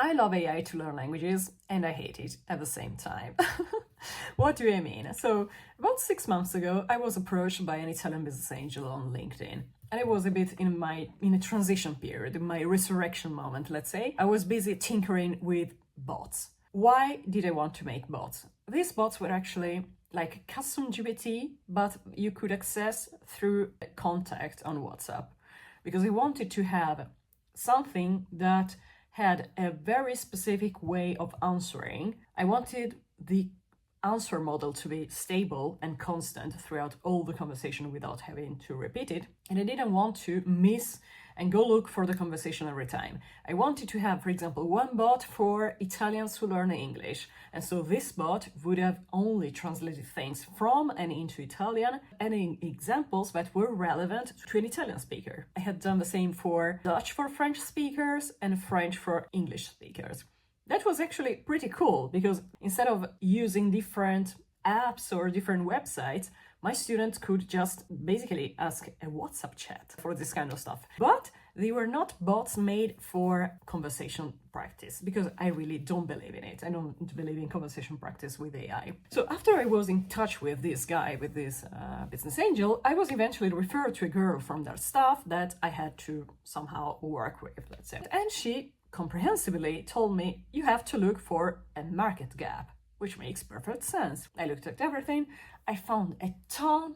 I love AI to learn languages and I hate it at the same time. What do I mean? So about 6 months ago, I was approached by an Italian business angel on LinkedIn. And I was a bit in a transition period, in my resurrection moment, let's say. I was busy tinkering with bots. Why did I want to make bots? These bots were actually like custom GPT, but you could access through contact on WhatsApp. Because I wanted to have something that had a very specific way of answering. I wanted the answer model to be stable and constant throughout all the conversation without having to repeat it. And I didn't want to miss and go look for the conversation every time. I wanted to have, for example, one bot for Italians who learn English. And so this bot would have only translated things from and into Italian, and examples that were relevant to an Italian speaker. I had done the same for Dutch for French speakers and French for English speakers. That was actually pretty cool because instead of using different apps or different websites, my students could just basically ask a WhatsApp chat for this kind of stuff. But they were not bots made for conversation practice because I really don't believe in it. I don't believe in conversation practice with AI. So after I was in touch with this guy, with this business angel, I was eventually referred to a girl from their staff that I had to somehow work with, let's say. And she comprehensively told me, you have to look for a market gap, which makes perfect sense. I looked at everything. I found a ton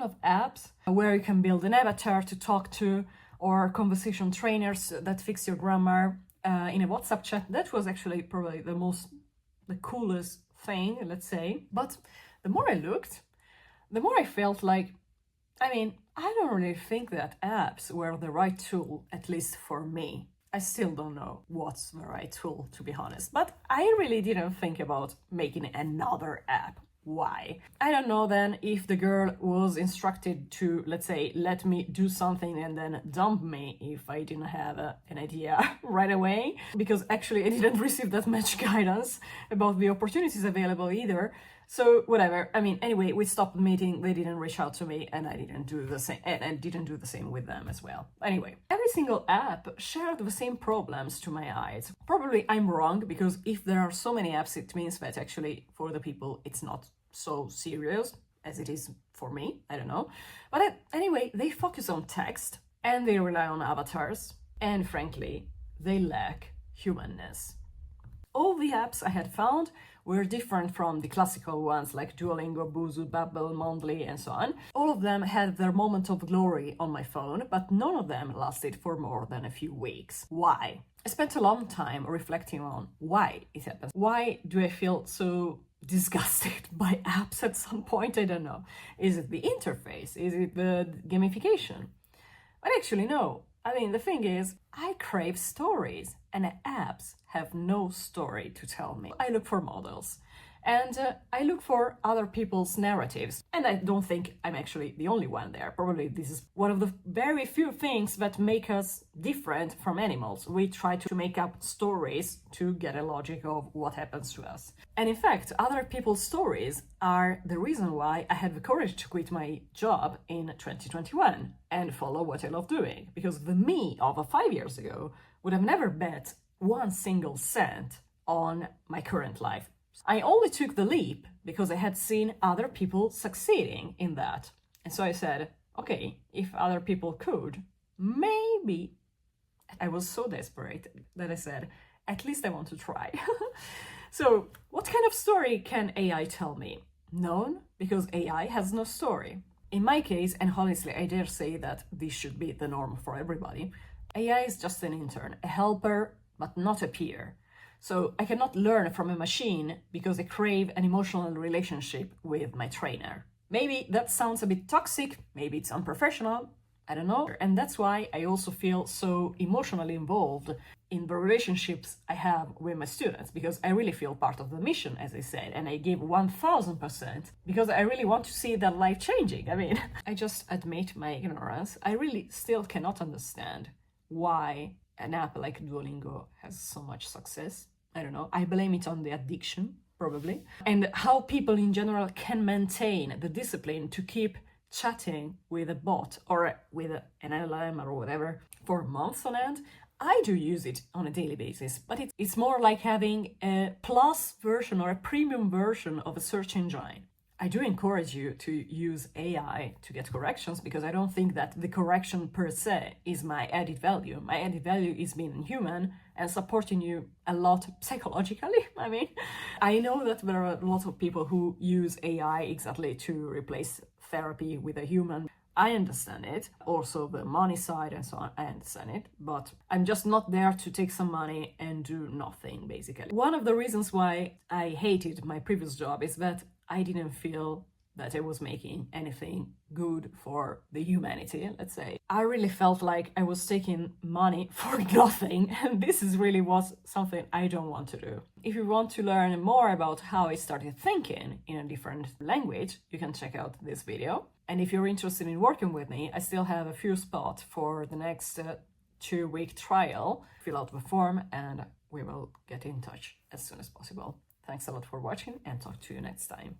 of apps where you can build an avatar to talk to, or conversation trainers that fix your grammar in a WhatsApp chat. That was actually probably the coolest thing, let's say. But the more I looked, the more I felt like, I don't really think that apps were the right tool, at least for me. I still don't know what's the right tool, to be honest, but I really didn't think about making another app. Why? I don't know then if the girl was instructed to, let's say, let me do something and then dump me if I didn't have an idea right away, because actually I didn't receive that much guidance about the opportunities available either. So whatever. Anyway, we stopped meeting. They didn't reach out to me, and I didn't do the same, and didn't do the same with them as well. Anyway, every single app shared the same problems to my eyes. Probably I'm wrong, because if there are so many apps, it means that actually for the people it's not so serious as it is for me. I don't know. But anyway, they focus on text and they rely on avatars, and frankly, they lack humanness. All the apps I had found were different from the classical ones like Duolingo, Busuu, Babbel, Mondly, and so on. All of them had their moment of glory on my phone, but none of them lasted for more than a few weeks. Why? I spent a long time reflecting on why it happens. Why do I feel so disgusted by apps at some point? I don't know. Is it the interface? Is it the gamification? But actually, no. The thing is, I crave stories, and apps have no story to tell me. I look for models, and I look for other people's narratives. And I don't think I'm actually the only one there. Probably this is one of the very few things that make us different from animals. We try to make up stories to get a logic of what happens to us. And in fact, other people's stories are the reason why I had the courage to quit my job in 2021 and follow what I love doing. Because the me of 5 years ago would have never bet one single cent on my current life. I only took the leap because I had seen other people succeeding in that. And so I said, okay, if other people could, maybe. I was so desperate that I said, at least I want to try. So what kind of story can AI tell me? None, because AI has no story. In my case, and honestly, I dare say that this should be the norm for everybody, AI is just an intern, a helper, but not a peer. So I cannot learn from a machine because I crave an emotional relationship with my trainer. Maybe that sounds a bit toxic, maybe it's unprofessional, I don't know. And that's why I also feel so emotionally involved in the relationships I have with my students, because I really feel part of the mission, as I said, and I give 1000% because I really want to see their life changing. I just admit my ignorance. I really still cannot understand why an app like Duolingo has so much success. I don't know. I blame it on the addiction, probably. And how people in general can maintain the discipline to keep chatting with a bot or with an LLM or whatever for months on end, I do use it on a daily basis, but it's more like having a plus version or a premium version of a search engine. I do encourage you to use AI to get corrections, because I don't think that the correction per se is my added value. My added value is being human and supporting you a lot psychologically. I mean, I know that there are a lot of people who use AI exactly to replace therapy with a human. I understand it. Also, the money side and so on, I understand it. But I'm just not there to take some money and do nothing, basically. One of the reasons why I hated my previous job is that I didn't feel that I was making anything good for the humanity, let's say. I really felt like I was taking money for nothing, and this is really was something I don't want to do. If you want to learn more about how I started thinking in a different language, you can check out this video. And if you're interested in working with me, I still have a few spots for the next 2-week trial. Fill out the form and we will get in touch as soon as possible. Thanks a lot for watching, and talk to you next time.